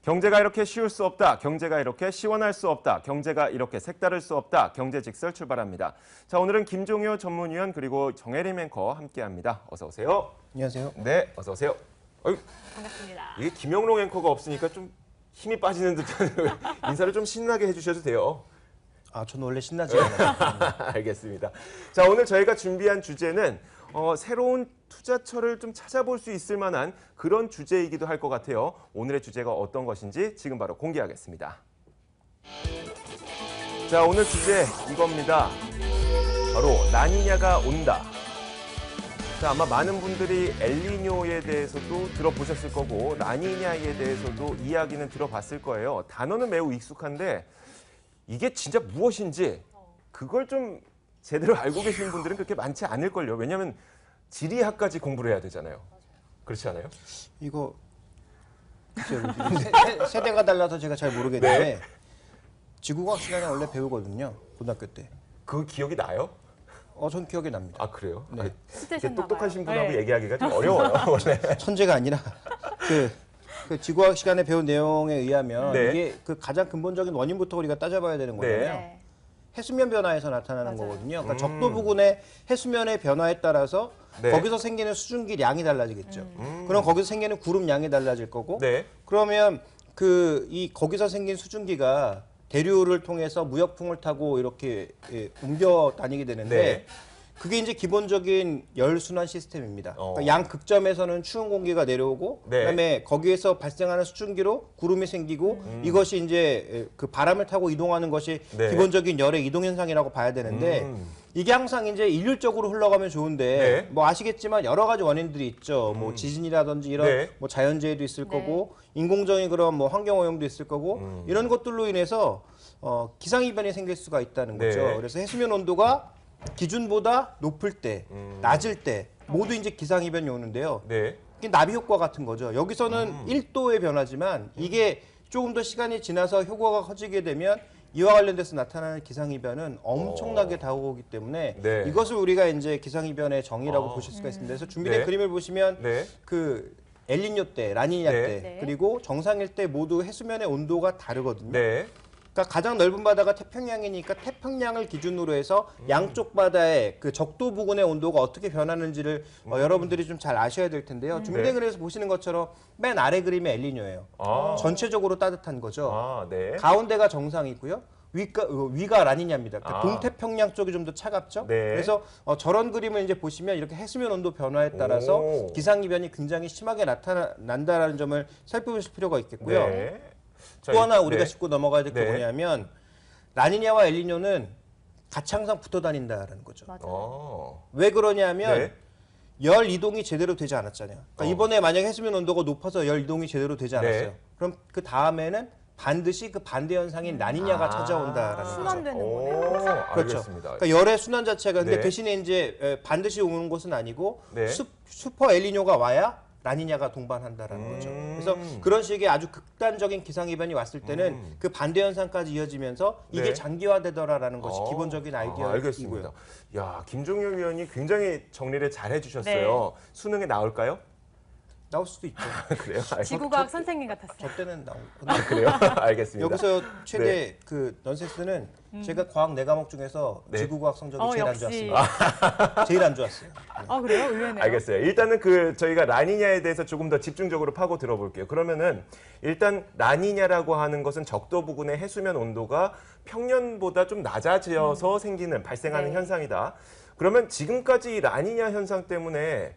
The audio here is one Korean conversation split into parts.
경제가 이렇게 쉬울 수 없다. 경제가 이렇게 시원할 수 없다. 경제가 이렇게 색다를 수 없다. 경제직설 출발합니다. 자, 오늘은 김종효 전문위원 그리고 정혜림 앵커 함께합니다. 어서 오세요. 안녕하세요. 네, 어서 오세요. 어이, 반갑습니다. 이게 김영롱 앵커가 없으니까 좀 힘이 빠지는 듯한 인사를 좀 신나게 해주셔도 돼요. 아, 저는 원래 신나지 않아요. 알겠습니다. 자, 오늘 저희가 준비한 주제는 새로운 투자처를 좀 찾아볼 수 있을 만한 그런 주제이기도 할 것 같아요. 오늘의 주제가 어떤 것인지 지금 바로 공개하겠습니다. 자, 오늘 주제 이겁니다. 바로 라니냐가 온다. 자, 아마 많은 분들이 엘니뇨에 대해서도 들어보셨을 거고 라니냐에 대해서도 이야기는 들어봤을 거예요. 단어는 매우 익숙한데 이게 진짜 무엇인지 그걸 좀 제대로 알고 계시는 분들은 그렇게 많지 않을걸요. 왜냐하면 지리학까지 공부를 해야 되잖아요. 그렇지 않아요? 이거 세대가 달라서 제가 잘 모르겠는데 네. 지구과학 시간에 원래 배우거든요. 고등학교 때. 그 기억이 나요? 전 기억이 납니다. 아, 그래요? 네. 이렇게 실제셨나 똑똑하신 봐요. 분하고 네. 얘기하기가 좀 어려워요. 원래. 천재가 아니라 그 지구과학 시간에 배운 내용에 의하면 네. 이게 그 가장 근본적인 원인부터 우리가 따져봐야 되는 거잖아요. 네. 해수면 변화에서 나타나는 맞아요. 거거든요. 그러니까 적도 부근의 해수면의 변화에 따라서 네. 거기서 생기는 수증기 양이 달라지겠죠. 그럼 거기서 생기는 구름 양이 달라질 거고 네. 그러면 거기서 생긴 수증기가 대류를 통해서 무역풍을 타고 이렇게 옮겨 다니게 되는데 네. 그게 이제 기본적인 열 순환 시스템입니다. 어. 그러니까 양 극점에서는 추운 공기가 내려오고 네. 그다음에 거기에서 발생하는 수증기로 구름이 생기고 이것이 이제 그 바람을 타고 이동하는 것이 네. 기본적인 열의 이동 현상이라고 봐야 되는데 이게 항상 이제 일률적으로 흘러가면 좋은데 네. 뭐 아시겠지만 여러 가지 원인들이 있죠. 뭐 지진이라든지 이런 네. 뭐 자연재해도 있을 네. 거고 인공적인 그런 뭐 환경 오염도 있을 거고 이런 것들로 인해서 기상이변이 생길 수가 있다는 거죠. 네. 그래서 해수면 온도가 기준보다 높을 때, 낮을 때 모두 이제 기상이변이 오는데요. 네. 이게 나비 효과 같은 거죠. 여기서는 1도의 변화지만 이게 조금 더 시간이 지나서 효과가 커지게 되면 이와 관련돼서 나타나는 기상이변은 엄청나게 다가오기 때문에 네. 이것을 우리가 이제 기상이변의 정의라고 보실 수가 있습니다. 그래서 준비된 네. 그림을 보시면 네. 그 엘니뇨 때, 라니냐 네. 때, 네. 그리고 정상일 때 모두 해수면의 온도가 다르거든요. 네. 그러니까 가장 넓은 바다가 태평양이니까 태평양을 기준으로 해서 양쪽 바다의 그 적도 부근의 온도가 어떻게 변하는지를 여러분들이 좀 잘 아셔야 될 텐데요. 준비된 네. 그림에서 보시는 것처럼 맨 아래 그림이 엘니뇨예요. 아. 전체적으로 따뜻한 거죠. 아, 네. 가운데가 정상이고요. 위가 라니냐입니다. 그러니까 아. 동태평양 쪽이 좀 더 차갑죠. 네. 그래서 저런 그림을 이제 보시면 이렇게 해수면 온도 변화에 따라서 오. 기상이변이 굉장히 심하게 나타난다라는 점을 살펴보실 필요가 있겠고요. 네. 자, 또 하나 우리가 네. 짚고 넘어가야 될 게 네. 뭐냐면 라니냐와 엘니뇨는 같이 항상 붙어 다닌다라는 거죠. 맞아요. 왜 그러냐면 네. 열 이동이 제대로 되지 않았잖아요. 그러니까 이번에 만약에 해수면 온도가 높아서 열 이동이 제대로 되지 않았어요. 네. 그럼 그 다음에는 반드시 그 반대 현상인 라니냐가 찾아온다라는 거죠. 순환되는 오, 거네요. 그렇죠. 알겠습니다. 그러니까 열의 순환 자체가 근데 네. 대신에 이제 반드시 오는 것은 아니고 네. 슈퍼 엘니뇨가 와야 라니냐가 동반한다라는 거죠. 그래서 그런 식의 아주 극단적인 기상이변이 왔을 때는 그 반대 현상까지 이어지면서 이게 네. 장기화되더라라는 것이 기본적인 아이디어이고요. 알겠습니다. 야, 김종효 위원이 굉장히 정리를 잘 해주셨어요. 수능에 나올까요? 나올 수도 있죠. 그래요? 지구과학 선생님 같았어요. 저 때는 나오고. 그래요? 알겠습니다. 여기서 최대 그 넌센스는 제가 과학 4과목 중에서 네. 지구과학 성적이 제일 안 역시. 좋았습니다. 제일 안 좋았어요. 그래요? 의외네요. 알겠어요. 일단은 저희가 라니냐에 대해서 조금 더 집중적으로 파고 들어볼게요. 그러면은 일단 라니냐라고 하는 것은 적도 부근의 해수면 온도가 평년보다 좀 낮아져서 발생하는 네. 현상이다. 그러면 지금까지 이 라니냐 현상 때문에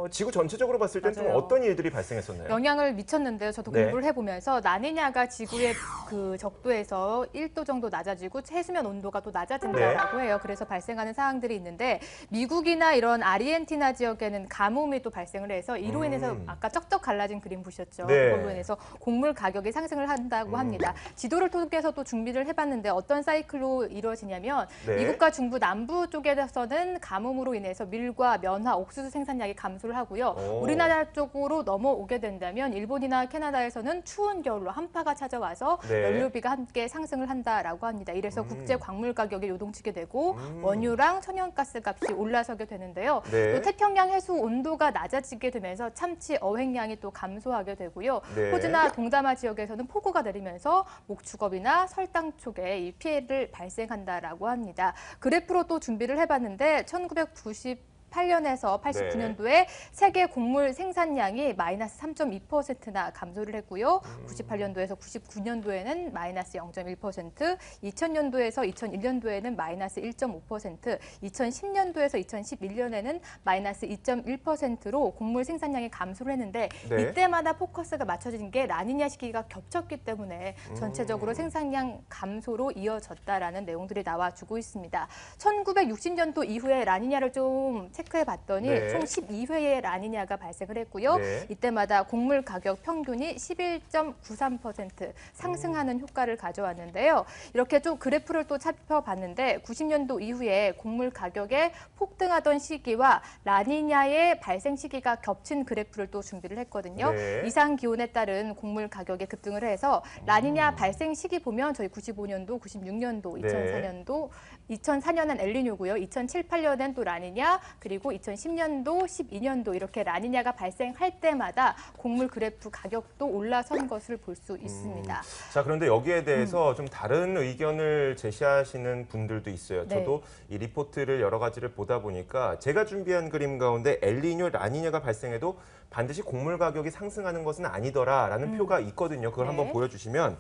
지구 전체적으로 봤을 때는 좀 맞아요. 어떤 일들이 발생했었나요? 영향을 미쳤는데요. 저도 네. 공부를 해보면서 라니냐가 지구의 그 적도에서 1도 정도 낮아지고 해수면 온도가 또 낮아진다라고 해요. 그래서 발생하는 사항들이 있는데 미국이나 이런 아르헨티나 지역에는 가뭄이 또 발생을 해서 이로 인해서 아까 쩍쩍 갈라진 그림 보셨죠? 네. 그걸로 인해서 곡물 가격이 상승을 한다고 합니다. 지도를 통해서 또 준비를 해봤는데 어떤 사이클로 이루어지냐면 네. 미국과 중부 남부 쪽에서는 가뭄으로 인해서 밀과 면화, 옥수수 생산량이 감소를 하고요. 오. 우리나라 쪽으로 넘어오게 된다면 일본이나 캐나다에서는 추운 겨울로 한파가 찾아와서 네. 네. 연료비가 함께 상승을 한다라고 합니다. 이래서 국제 광물 가격이 요동치게 되고 원유랑 천연가스 값이 올라서게 되는데요. 네. 또 태평양 해수 온도가 낮아지게 되면서 참치 어획량이 또 감소하게 되고요. 네. 호주나 동남아 지역에서는 폭우가 내리면서 목축업이나 설탕 쪽에 이 피해를 발생한다라고 합니다. 그래프로 또 준비를 해봤는데 1998년에서 89년도에 세계 곡물 생산량이 마이너스 3.2%나 감소를 했고요. 98년도에서 99년도에는 마이너스 0.1%, 2000년도에서 2001년도에는 마이너스 1.5%, 2010년도에서 2011년에는 마이너스 2.1%로 곡물 생산량이 감소를 했는데 네. 이때마다 포커스가 맞춰진 게 라니냐 시기가 겹쳤기 때문에 전체적으로 생산량 감소로 이어졌다라는 내용들이 나와주고 있습니다. 1960년도 이후에 라니냐를 좀 체크해봤더니 네. 총 12회의 라니냐가 발생을 했고요. 네. 이때마다 곡물 가격 평균이 11.93% 상승하는 효과를 가져왔는데요. 이렇게 좀 그래프를 또 살펴봤는데 90년도 이후에 곡물 가격의 폭등하던 시기와 라니냐의 발생 시기가 겹친 그래프를 또 준비를 했거든요. 네. 이상 기온에 따른 곡물 가격이 급등을 해서 라니냐 발생 시기 보면 저희 95년도, 96년도, 네. 2004년은 엘니뇨고요. 2007, 8년엔 또 라니냐, 그리고 2010년도, 12년도 이렇게 라니냐가 발생할 때마다 곡물 그래프 가격도 올라선 것을 볼 수 있습니다. 자, 그런데 여기에 대해서 좀 다른 의견을 제시하시는 분들도 있어요. 네. 저도 이 리포트를 여러 가지를 보다 보니까 제가 준비한 그림 가운데 엘니뇨, 라니냐가 발생해도 반드시 곡물 가격이 상승하는 것은 아니더라라는 표가 있거든요. 그걸 네. 한번 보여주시면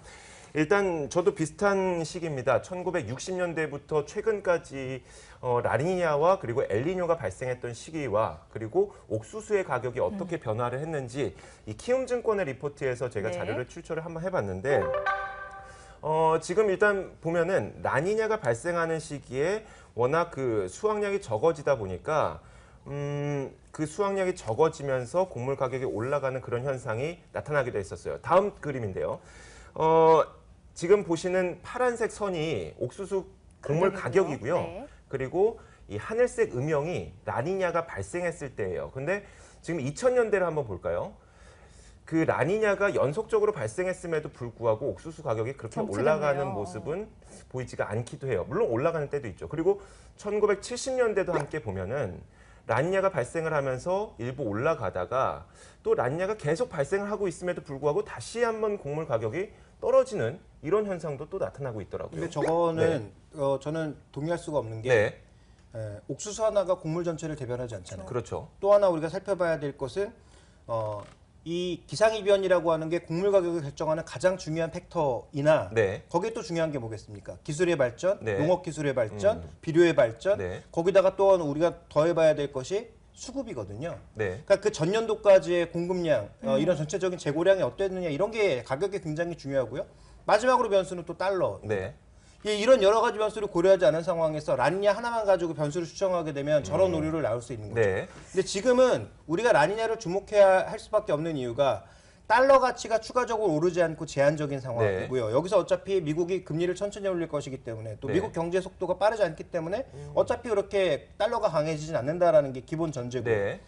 일단 저도 비슷한 시기입니다. 1960년대부터 최근까지 라니냐와 그리고 엘니뇨가 발생했던 시기와 그리고 옥수수의 가격이 어떻게 변화를 했는지 이 키움증권의 리포트에서 제가 네. 자료를 출처를 한번 해봤는데 지금 일단 보면은 라니냐가 발생하는 시기에 워낙 그 수확량이 적어지다 보니까 그 수확량이 적어지면서 곡물 가격이 올라가는 그런 현상이 나타나기도 했었어요. 다음 그림인데요. 지금 보시는 파란색 선이 옥수수 곡물 가격이고요. 네. 그리고 이 하늘색 음영이 라니냐가 발생했을 때예요. 근데 지금 2000년대를 한번 볼까요? 그 라니냐가 연속적으로 발생했음에도 불구하고 옥수수 가격이 그렇게 멈추겠네요. 올라가는 모습은 보이지가 않기도 해요. 물론 올라가는 때도 있죠. 그리고 1970년대도 함께 보면은 라니냐가 발생을 하면서 일부 올라가다가 또 라니냐가 계속 발생을 하고 있음에도 불구하고 다시 한번 곡물 가격이 떨어지는 이런 현상도 또 나타나고 있더라고요. 근데 저거는 저는 동의할 수가 없는 게 네, 옥수수 하나가 곡물 전체를 대변하지 않잖아요. 그렇죠. 또 하나 우리가 살펴봐야 될 것은 이 기상이변이라고 하는 게 곡물 가격을 결정하는 가장 중요한 팩터이나 네, 거기에 또 중요한 게 뭐겠습니까? 기술의 발전, 네. 농업 기술의 발전, 비료의 발전, 네. 거기다가 또 우리가 더해봐야 될 것이 수급이거든요. 네, 그러니까 그 전년도까지의 공급량, 이런 전체적인 재고량이 어땠느냐 이런 게 가격이 굉장히 중요하고요. 마지막으로 변수는 또 달러. 네, 이런 여러 가지 변수를 고려하지 않은 상황에서 라니냐 하나만 가지고 변수를 추정하게 되면 저런 오류를 나올 수 있는 거죠. 네, 근데 지금은 우리가 라니냐를 주목해야 할 수밖에 없는 이유가 달러 가치가 추가적으로 오르지 않고 제한적인 상황이고요. 여기서 어차피 미국이 금리를 천천히 올릴 것이기 때문에 또 네. 미국 경제 속도가 빠르지 않기 때문에 어차피 그렇게 달러가 강해지진 않는다라는 게 기본 전제고요. 네,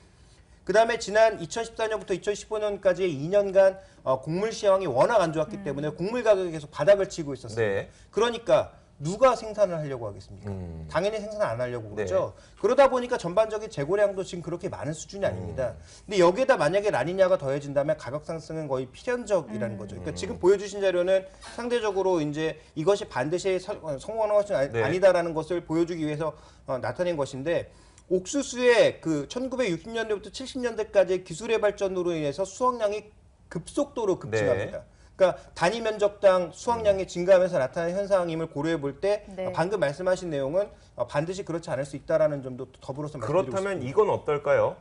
그다음에 지난 2014년부터 2015년까지의 2년간 곡물 시황이 워낙 안 좋았기 때문에 곡물 가격이 계속 바닥을 치고 있었어요. 네. 그러니까 누가 생산을 하려고 하겠습니까? 당연히 생산을 안 하려고 그러죠. 그러다 보니까 전반적인 재고량도 지금 그렇게 많은 수준이 아닙니다. 근데 여기에다 만약에 라니냐가 더해진다면 가격 상승은 거의 필연적이라는 거죠. 그러니까 지금 보여주신 자료는 상대적으로 이제 이것이 반드시 성공하는 것은 네. 아니다라는 것을 보여주기 위해서 나타낸 것인데 옥수수의 그 1960년대부터 70년대까지의 기술의 발전으로 인해서 수확량이 급속도로 급증합니다. 그러니까 단위 면적당 수확량이 증가하면서 나타나는 현상임을 고려해 볼 때 네. 방금 말씀하신 내용은 반드시 그렇지 않을 수 있다라는 점도 더불어서 말씀드리고 그렇다면 싶습니다. 이건 어떨까요?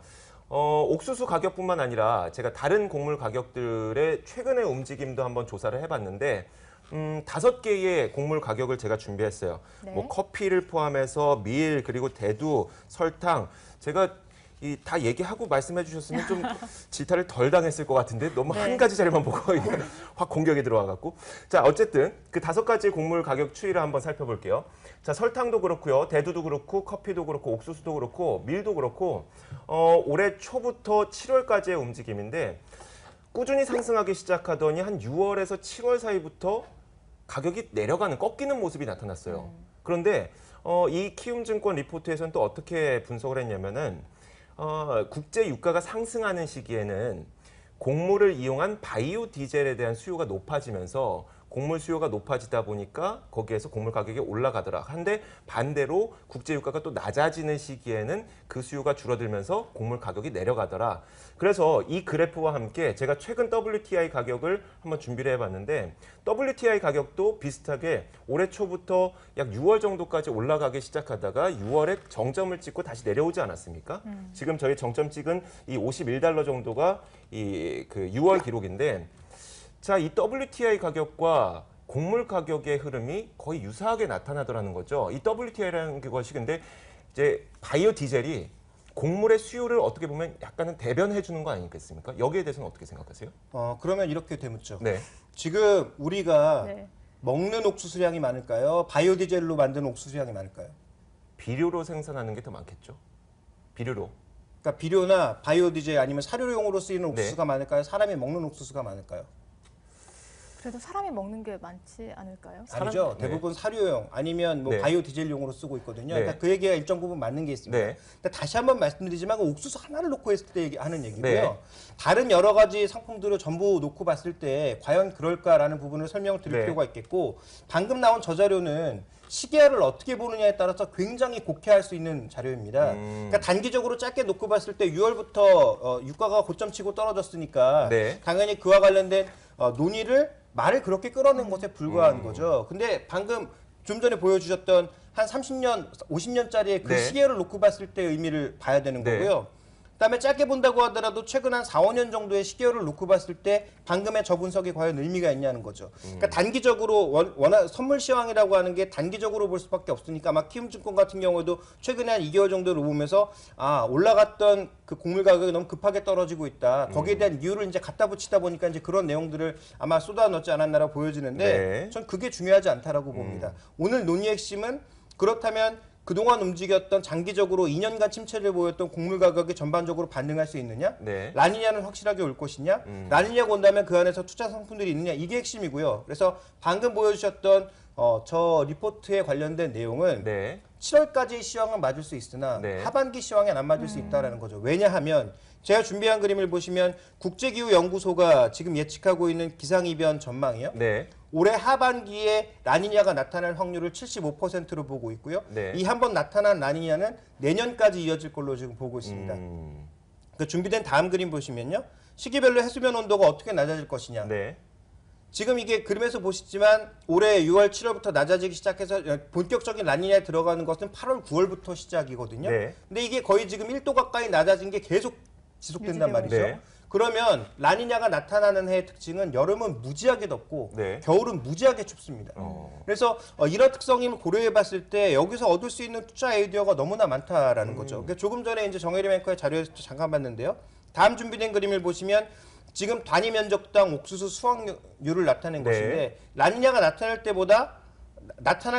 옥수수 가격뿐만 아니라 제가 다른 곡물 가격들의 최근의 움직임도 한번 조사를 해봤는데 5개의 곡물 가격을 제가 준비했어요. 네. 뭐 커피를 포함해서 밀 그리고 대두, 설탕 제가 다 얘기하고 말씀해 주셨으면 좀 질타를 덜 당했을 것 같은데 너무 네. 한 가지 자료만 보고 확 공격이 들어와 갖고 자 어쨌든 그 5가지 곡물 가격 추이를 한번 살펴볼게요. 자 설탕도 그렇고요, 대두도 그렇고 커피도 그렇고 옥수수도 그렇고 밀도 그렇고 올해 초부터 7월까지의 움직임인데 꾸준히 상승하기 시작하더니 한 6월에서 7월 사이부터 가격이 내려가는 꺾이는 모습이 나타났어요. 그런데 이 키움증권 리포트에서는 또 어떻게 분석을 했냐면은 국제 유가가 상승하는 시기에는 곡물을 이용한 바이오 디젤에 대한 수요가 높아지면서 곡물 수요가 높아지다 보니까 거기에서 곡물 가격이 올라가더라. 한데 반대로 국제 유가가 또 낮아지는 시기에는 그 수요가 줄어들면서 곡물 가격이 내려가더라. 그래서 이 그래프와 함께 제가 최근 WTI 가격을 한번 준비를 해봤는데 WTI 가격도 비슷하게 올해 초부터 약 6월 정도까지 올라가기 시작하다가 6월에 정점을 찍고 다시 내려오지 않았습니까? 지금 저희 정점 찍은 이 $51 정도가 이 그 6월 기록인데 자, 이 WTI 가격과 곡물 가격의 흐름이 거의 유사하게 나타나더라는 거죠. 이 WTI라는 것이 근데 이제 바이오 디젤이 곡물의 수요를 어떻게 보면 약간은 대변해 주는 거 아니겠습니까? 여기에 대해서는 어떻게 생각하세요? 그러면 이렇게 되묻죠. 네. 지금 우리가 네. 먹는 옥수수량이 많을까요? 바이오 디젤로 만든 옥수수량이 많을까요? 비료로 생산하는 게 더 많겠죠. 비료로. 그러니까 비료나 바이오 디젤 아니면 사료용으로 쓰이는 네. 옥수수가 많을까요? 사람이 먹는 옥수수가 많을까요? 그래도 사람이 먹는 게 많지 않을까요? 아니죠. 네. 대부분 사료용 아니면 뭐 네. 바이오 디젤용으로 쓰고 있거든요. 네. 그러니까 그 얘기가 일정 부분 맞는 게 있습니다. 네. 근데 다시 한번 말씀드리지만 그 옥수수 하나를 놓고 했을 때 하는 얘기고요. 네. 다른 여러 가지 상품들을 전부 놓고 봤을 때 과연 그럴까라는 부분을 설명을 드릴 네. 필요가 있겠고 방금 나온 저 자료는 시계를 어떻게 보느냐에 따라서 굉장히 곡해할 수 있는 자료입니다. 그러니까 단기적으로 짧게 놓고 봤을 때 6월부터 유가가 고점치고 떨어졌으니까 네. 당연히 그와 관련된 논의를 말을 그렇게 끌어낸 것에 불과한 거죠. 근데 방금 좀 전에 보여주셨던 한 30년, 50년짜리의 그 네. 시계를 놓고 봤을 때 의미를 봐야 되는 네. 거고요. 그다음에 짧게 본다고 하더라도 최근 한 4, 5년 정도의 시계를 놓고 봤을 때 방금의 저 분석이 과연 의미가 있냐는 거죠. 그러니까 단기적으로 워낙 선물 시황이라고 하는 게 단기적으로 볼 수밖에 없으니까 아마 키움증권 같은 경우에도 최근에 한 2개월 정도를 보면서 올라갔던 그 곡물 가격이 너무 급하게 떨어지고 있다. 거기에 대한 이유를 이제 갖다 붙이다 보니까 이제 그런 내용들을 아마 쏟아 넣지 않았나라고 보여지는데 네. 전 그게 중요하지 않다라고 봅니다. 오늘 논의 핵심은 그렇다면 그동안 움직였던 장기적으로 2년간 침체를 보였던 곡물 가격이 전반적으로 반등할 수 있느냐? 네. 라니냐는 확실하게 올 것이냐? 라니냐가 온다면 그 안에서 투자 상품들이 있느냐? 이게 핵심이고요. 그래서 방금 보여주셨던 저 리포트에 관련된 내용은 네. 7월까지 시황은 맞을 수 있으나 네. 하반기 시황엔 안 맞을 수 있다는 거죠. 왜냐하면 제가 준비한 그림을 보시면 국제기후연구소가 지금 예측하고 있는 기상이변 전망이요. 네. 올해 하반기에 라니냐가 나타날 확률을 75%로 보고 있고요. 네. 이 한 번 나타난 라니냐는 내년까지 이어질 걸로 지금 보고 있습니다. 그 준비된 다음 그림 보시면요. 시기별로 해수면 온도가 어떻게 낮아질 것이냐. 네. 지금 이게 그림에서 보시지만 올해 6월, 7월부터 낮아지기 시작해서 본격적인 라니냐에 들어가는 것은 8월, 9월부터 시작이거든요. 네. 근데 이게 거의 지금 1도 가까이 낮아진 게 계속 지속된단 유지되고 말이죠. 네. 그러면 라니냐가 나타나는 해의 특징은 여름은 무지하게 덥고 네. 겨울은 무지하게 춥습니다. 그래서 이런 특성을 고려해 봤을 때 여기서 얻을 수 있는 투자 아이디어가 너무나 많다라는 거죠. 그러니까 조금 전에 이제 정혜림 앵커의 자료에서 잠깐 봤는데요. 다음 준비된 그림을 보시면 지금 단위 면적당 옥수수 수확률을 나타낸 네. 것인데 라니냐가 나타날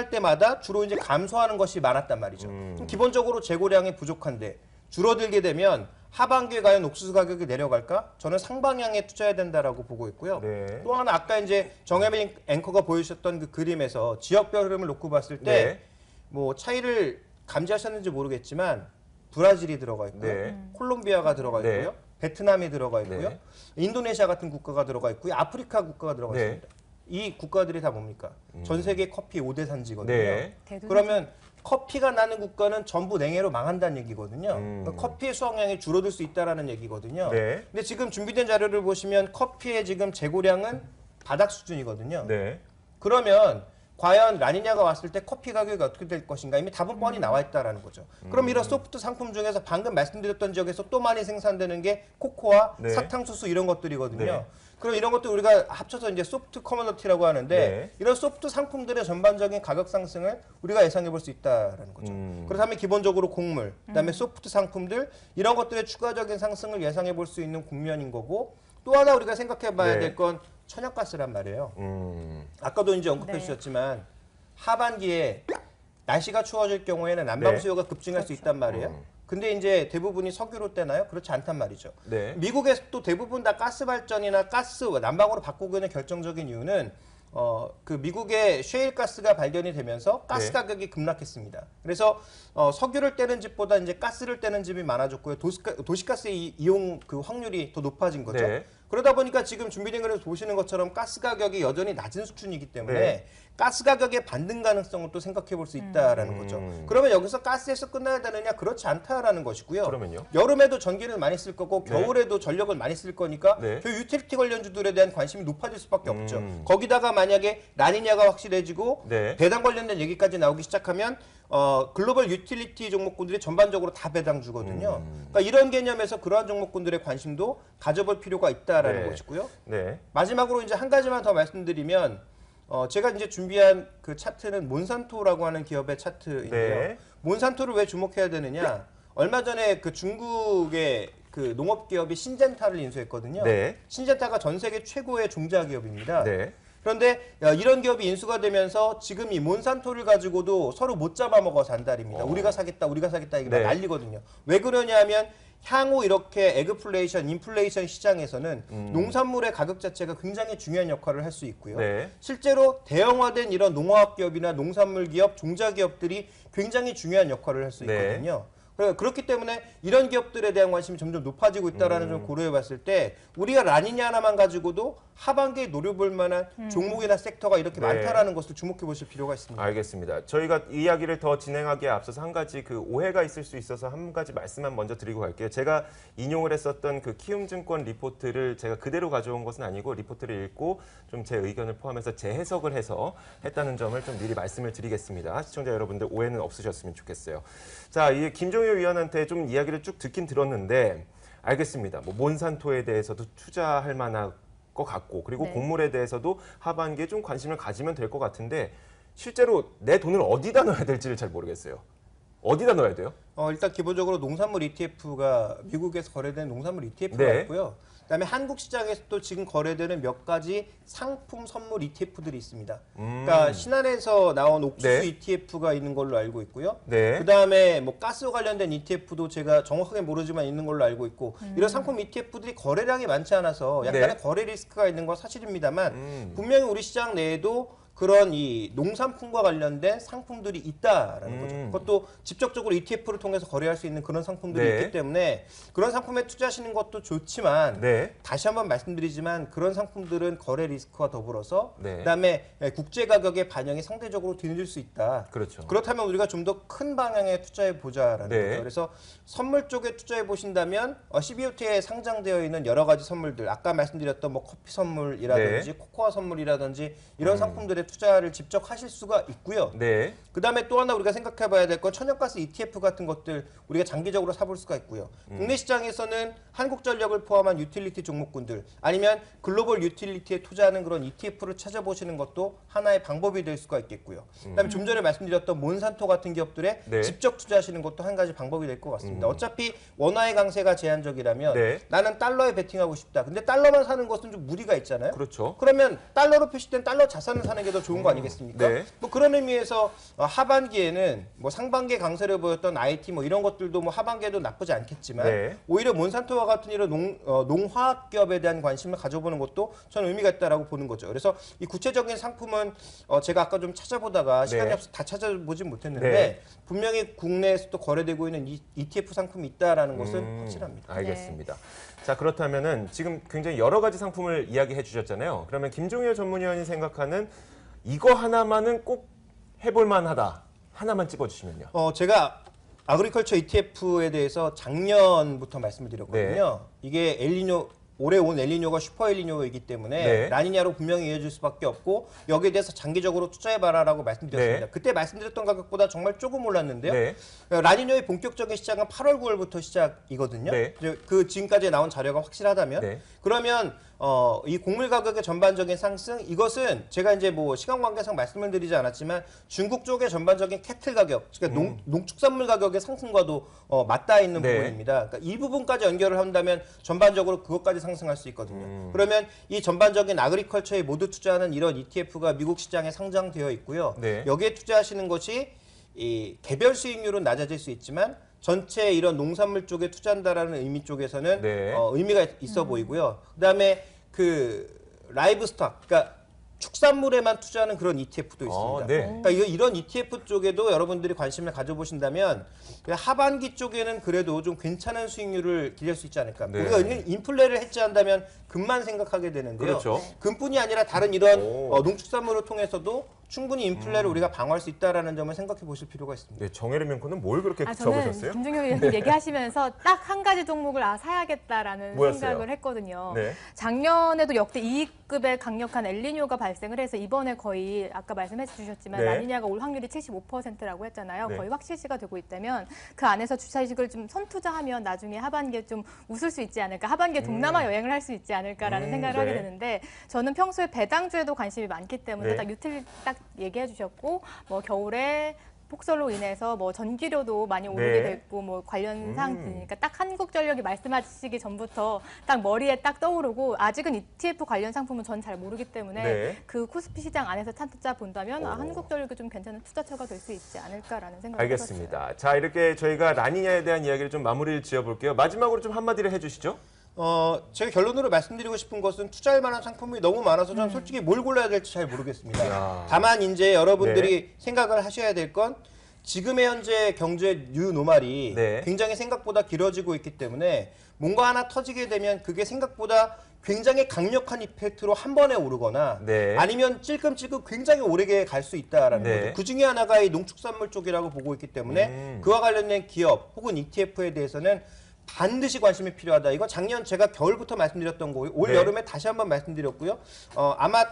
때마다 주로 이제 감소하는 것이 많았단 말이죠. 기본적으로 재고량이 부족한데 줄어들게 되면 하반기에 과연 옥수수 가격이 내려갈까? 저는 상방향에 투자해야 된다라고 보고 있고요. 네. 또 하나 아까 이제 정혜민 앵커가 보여주셨던 그 그림에서 지역별 흐름을 놓고 봤을 때 뭐 차이를 감지하셨는지 모르겠지만 브라질이 들어가 있고요. 네. 콜롬비아가 들어가 네. 있고요. 베트남이 들어가 있고요. 네. 인도네시아 같은 국가가 들어가 있고요. 아프리카 국가가 들어가 네. 있습니다. 이 국가들이 다 뭡니까? 전 세계 커피 5대 산지거든요. 네. 그러면 커피가 나는 국가는 전부 냉해로 망한다는 얘기거든요. 그러니까 커피의 수확량이 줄어들 수 있다라는 얘기거든요. 네. 근데 지금 준비된 자료를 보시면 커피의 지금 재고량은 바닥 수준이거든요. 네. 그러면 과연 라니냐가 왔을 때 커피 가격이 어떻게 될 것인가 이미 답은 뻔히 나와 있다라는 거죠. 그럼 이런 소프트 상품 중에서 방금 말씀드렸던 지역에서 또 많이 생산되는 게 코코아, 네. 사탕수수 이런 것들이거든요. 네. 그럼 이런 것들 우리가 합쳐서 이제 소프트 커머너티라고 하는데 네. 이런 소프트 상품들의 전반적인 가격 상승을 우리가 예상해 볼 수 있다라는 거죠. 그렇다면 기본적으로 곡물, 그다음에 소프트 상품들 이런 것들의 추가적인 상승을 예상해 볼 수 있는 국면인 거고 또 하나 우리가 생각해 봐야 네. 될 건 천연가스란 말이에요. 음. 아까도 이제 언급해 네. 주셨지만 하반기에 날씨가 추워질 경우에는 난방 네. 수요가 급증할 수 있단 말이에요. 근데 이제 대부분이 석유로 떼나요? 그렇지 않단 말이죠. 네. 미국에서도 대부분 다 가스 발전이나 가스 난방으로 바꾸고 있는 결정적인 이유는 그 미국의 셰일 가스가 발견이 되면서 가스 네. 가격이 급락했습니다. 그래서 석유를 떼는 집보다 이제 가스를 떼는 집이 많아졌고요. 도시가스의 이용 그 확률이 더 높아진 거죠. 네. 그러다 보니까 지금 준비된 그래서 보시는 것처럼 가스 가격이 여전히 낮은 수준이기 때문에 네. 가스 가격의 반등 가능성을 또 생각해 볼 수 있다라는 거죠. 그러면 여기서 가스에서 끝나야 되느냐? 그렇지 않다라는 것이고요. 그러면요? 여름에도 전기를 많이 쓸 거고 네. 겨울에도 전력을 많이 쓸 거니까 네. 그 유틸리티 관련주들에 대한 관심이 높아질 수밖에 없죠. 거기다가 만약에 라니냐가 확실해지고 네. 배당 관련된 얘기까지 나오기 시작하면 글로벌 유틸리티 종목군들이 전반적으로 다 배당 주거든요. 그러니까 이런 개념에서 그러한 종목군들의 관심도 가져볼 필요가 있다라는 네. 것이고요. 네. 마지막으로 이제 한 가지만 더 말씀드리면 제가 이제 준비한 그 차트는 몬산토라고 하는 기업의 차트인데요. 네. 몬산토를 왜 주목해야 되느냐? 얼마 전에 그 중국의 그 농업 기업이 신젠타를 인수했거든요. 네. 신젠타가 전 세계 최고의 종자 기업입니다. 네. 그런데 이런 기업이 인수가 되면서 지금 이 몬산토를 가지고도 서로 못 잡아먹어서 안달입니다. 우리가 사겠다 이게 막 네. 난리거든요. 왜 그러냐면 향후 이렇게 에그플레이션, 인플레이션 시장에서는 농산물의 가격 자체가 굉장히 중요한 역할을 할 수 있고요. 네. 실제로 대형화된 이런 농화학 기업이나 농산물 기업, 종자 기업들이 굉장히 중요한 역할을 할 수 네. 있거든요. 그렇기 때문에 이런 기업들에 대한 관심이 점점 높아지고 있다는 점 고려해 봤을 때 우리가 라니냐 하나만 가지고도 하반기에 노려볼 만한 종목이나 섹터가 이렇게 네. 많다라는 것을 주목해 보실 필요가 있습니다. 알겠습니다. 저희가 이야기를 더 진행하기에 앞서서 한 가지 그 오해가 있을 수 있어서 한 가지 말씀만 먼저 드리고 갈게요. 제가 인용을 했었던 그 키움증권 리포트를 제가 그대로 가져온 것은 아니고 리포트를 읽고 좀 제 의견을 포함해서 재해석을 해서 했다는 점을 좀 미리 말씀을 드리겠습니다. 시청자 여러분들 오해는 없으셨으면 좋겠어요. 자, 이 김종효 위원한테 좀 이야기를 쭉 듣긴 들었는데 알겠습니다. 뭐 몬산토에 대해서도 투자할 만한 것 같고 그리고 네. 곡물에 대해서도 하반기에 좀 관심을 가지면 될 것 같은데 실제로 내 돈을 어디다 넣어야 될지를 잘 모르겠어요. 어디다 넣어야 돼요? 일단 기본적으로 농산물 ETF가 미국에서 거래되는 농산물 ETF가 네. 있고요. 그다음에 한국 시장에서 또 지금 거래되는 몇 가지 상품 선물 ETF들이 있습니다. 그러니까 신한에서 나온 옥수수 네. ETF가 있는 걸로 알고 있고요. 네. 그다음에 뭐 가스 관련된 ETF도 제가 정확하게 모르지만 있는 걸로 알고 있고 이런 상품 ETF들이 거래량이 많지 않아서 약간의 네. 거래 리스크가 있는 건 사실입니다만 분명히 우리 시장 내에도 그런 이 농산품과 관련된 상품들이 있다라는 거죠. 그것도 직접적으로 ETF를 통해서 거래할 수 있는 그런 상품들이 네. 있기 때문에 그런 상품에 투자하시는 것도 좋지만 네. 다시 한번 말씀드리지만 그런 상품들은 거래 리스크와 더불어서 네. 그다음에 국제 가격의 반영이 상대적으로 뒤늦을 수 있다. 그렇죠. 그렇다면 우리가 좀 더 큰 방향에 투자해 보자라는 네. 거죠. 그래서 선물 쪽에 투자해 보신다면 CBOT에 상장되어 있는 여러 가지 선물들, 아까 말씀드렸던 뭐 커피 선물이라든지 네. 코코아 선물이라든지 이런 상품들의 투자를 직접 하실 수가 있고요. 네. 그다음에 또 하나 우리가 생각해 봐야 될 건 천연가스 ETF 같은 것들 우리가 장기적으로 사볼 수가 있고요. 국내 시장에서는 한국전력을 포함한 유틸리티 종목군들 아니면 글로벌 유틸리티에 투자하는 그런 ETF를 찾아보시는 것도 하나의 방법이 될 수가 있겠고요. 그다음에 좀 전에 말씀드렸던 몬산토 같은 기업들에 네. 직접 투자하시는 것도 한 가지 방법이 될 것 같습니다. 어차피 원화의 강세가 제한적이라면 네. 나는 달러에 베팅하고 싶다. 근데 달러만 사는 것은 좀 무리가 있잖아요. 그렇죠. 그러면 달러로 표시된 달러 자산을 사는 게 더 좋은 거 아니겠습니까? 네. 뭐 그런 의미에서 하반기에는 뭐 상반기에 강세를 보였던 IT 뭐 이런 것들도 뭐 하반기에도 나쁘지 않겠지만 네. 오히려 몬산토와 같은 이런 농화학 기업에 대한 관심을 가져보는 것도 저는 의미가 있다라고 보는 거죠. 그래서 이 구체적인 상품은 제가 아까 좀 찾아보다가 시간이 네. 없어서 다 찾아보진 못했는데 네. 분명히 국내에서도 거래되고 있는 ETF 상품이 있다라는 것은 확실합니다. 알겠습니다. 자, 그렇다면은 지금 굉장히 여러 가지 상품을 이야기해 주셨잖아요. 그러면 김종효 전문위원이 생각하는 이거 하나만은 꼭 해볼 만하다. 하나만 찝어주시면요. 제가 아그리컬처 ETF에 대해서 작년부터 말씀을 드렸거든요. 네. 이게 엘니뇨 올해 온 엘니뇨가 슈퍼 엘니뇨이기 때문에 네. 라니냐로 분명히 이어질 수밖에 없고 여기에 대해서 장기적으로 투자해봐라라고 말씀드렸습니다. 네. 그때 말씀드렸던 가격보다 정말 조금 올랐는데요. 네. 라니뇨의 본격적인 시작은 8월, 9월부터 시작이거든요. 네. 그 지금까지 나온 자료가 확실하다면 네. 그러면 이 곡물 가격의 전반적인 상승 이것은 제가 이제 뭐 시간 관계상 말씀을 드리지 않았지만 중국 쪽의 전반적인 캐틀 가격, 그러니까 농축산물 가격의 상승과도 맞닿아 있는 네. 부분입니다. 그러니까 이 부분까지 연결을 한다면 전반적으로 그것까지 상승할 수 있거든요. 그러면 이 전반적인 아그리컬처에 모두 투자하는 이런 ETF가 미국 시장에 상장되어 있고요. 네. 여기에 투자하시는 것이 이 개별 수익률은 낮아질 수 있지만 전체 이런 농산물 쪽에 투자한다라는 의미 쪽에서는 네. 의미가 있어 보이고요. 그다음에 그 라이브 스톡, 그러니까 축산물에만 투자하는 그런 ETF도 있습니다. 네. 그러니까 이런 ETF 쪽에도 여러분들이 관심을 가져보신다면 하반기 쪽에는 그래도 좀 괜찮은 수익률을 기대할 수 있지 않을까. 네. 우리가 인플레를 해지한다면 금만 생각하게 되는데요. 그렇죠. 금뿐이 아니라 다른 이런 오. 농축산물을 통해서도 충분히 인플레를 우리가 방어할 수 있다는 점을 생각해 보실 필요가 있습니다. 네, 정혜림 앵커는 뭘 그렇게 저는 적으셨어요? 김종혁 의원님 얘기하시면서 딱 한 가지 종목을 사야겠다라는 뭐였어요? 생각을 했거든요. 네. 작년에도 역대 2급의 강력한 엘니뇨가 발생을 해서 이번에 거의 아까 말씀해 주셨지만 네. 라니냐가 올 확률이 75%라고 했잖아요. 네. 거의 확실시가 되고 있다면 그 안에서 주식을 좀 선투자하면 나중에 하반기에 좀 웃을 수 있지 않을까, 하반기에 동남아 여행을 할 수 있지 않을까라는 생각을 하게 네. 되는데 저는 평소에 배당주에도 관심이 많기 때문에 네. 딱 유틸 딱 얘기해 주셨고 뭐 겨울에 폭설로 인해서 뭐 전기료도 많이 오르게 네. 됐고 뭐 관련 사항이니까 딱 한국전력이 말씀하시기 전부터 딱 머리에 딱 떠오르고 아직은 ETF 관련 상품은 전 잘 모르기 때문에 네. 그 코스피 시장 안에서 찾아 본다면 한국전력이 좀 괜찮은 투자처가 될 수 있지 않을까라는 생각을 해봤어요. 알겠습니다. 자, 이렇게 저희가 라니냐에 대한 이야기를 좀 마무리를 지어볼게요. 마지막으로 좀 한마디를 해주시죠. 제가 결론으로 말씀드리고 싶은 것은 투자할 만한 상품이 너무 많아서 저는 솔직히 뭘 골라야 될지 잘 모르겠습니다. 야. 다만 이제 여러분들이 생각을 하셔야 될 건 지금의 현재 경제 뉴노멀이 네. 굉장히 생각보다 길어지고 있기 때문에 뭔가 하나 터지게 되면 그게 생각보다 굉장히 강력한 이펙트로 한 번에 오르거나 네. 아니면 찔끔찔끔 굉장히 오래 갈 수 있다라는 네. 거죠. 그 중에 하나가 이 농축산물 쪽이라고 보고 있기 때문에 그와 관련된 기업 혹은 ETF에 대해서는 반드시 관심이 필요하다. 이건 작년 제가 겨울부터 말씀드렸던 거고요. 올 네. 여름에 다시 한번 말씀드렸고요. 아마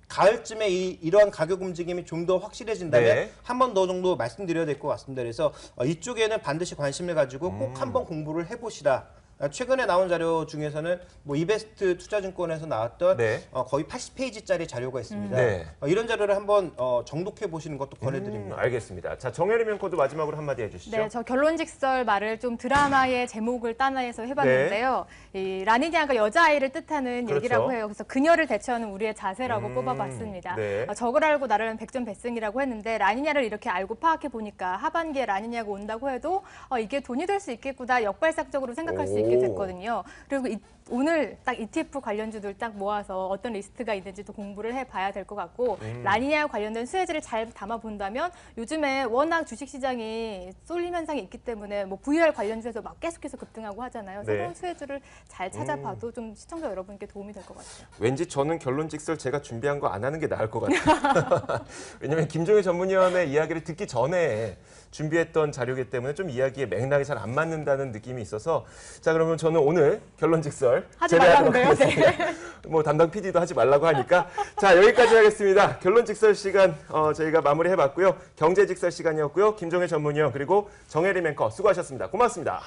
가을쯤에 이러한 가격 움직임이 좀 더 확실해진다면 네. 한 번 더 정도 말씀드려야 될 것 같습니다. 그래서 이쪽에는 반드시 관심을 가지고 꼭 한번 공부를 해보시라. 최근에 나온 자료 중에서는 뭐 이베스트 투자증권에서 나왔던 네. 거의 80페이지짜리 자료가 있습니다. 네. 이런 자료를 한번 정독해 보시는 것도 권해드립니다. 알겠습니다. 자, 정혜림 앵커도 마지막으로 한마디 해주시죠. 네, 저 결론직설 말을 좀 드라마의 제목을 따라해서 해봤는데요. 이 라니냐가 여자아이를 뜻하는 그렇죠. 얘기라고 해요. 그래서 그녀를 대처하는 우리의 자세라고 음, 뽑아봤습니다. 네. 적을 알고 나라는 백전백승이라고 했는데 라니냐를 이렇게 알고 파악해 보니까 하반기에 라니냐가 온다고 해도 이게 돈이 될 수 있겠구나 역발상적으로 생각할 수 있게 됐거든요. 그리고 오늘 딱 ETF 관련주들 딱 모아서 어떤 리스트가 있는지도 공부를 해봐야 될 것 같고 라니냐 관련된 수혜지를 잘 담아본다면 요즘에 워낙 주식시장이 쏠림 현상이 있기 때문에 뭐 VR 관련주에서 막 계속해서 급등하고 하잖아요. 네. 새로운 수혜주를 잘 찾아봐도 좀 시청자 여러분께 도움이 될 것 같아요. 왠지 저는 결론 직설 제가 준비한 거 안 하는 게 나을 것 같아요. 왜냐하면 김종혜 전문위원의 이야기를 듣기 전에 준비했던 자료이기 때문에 좀 이야기에 맥락이 잘 안 맞는다는 느낌이 있어서 자 그러면 저는 오늘 결론 직설 하지 제외하도록 말라는데요. 하겠습니다. 뭐 담당 PD도 하지 말라고 하니까 자 여기까지 하겠습니다. 결론 직설 시간 저희가 마무리해봤고요. 경제 직설 시간이었고요. 김종혜 전문위원 그리고 정혜림 앵커 수고하셨습니다. 고맙습니다.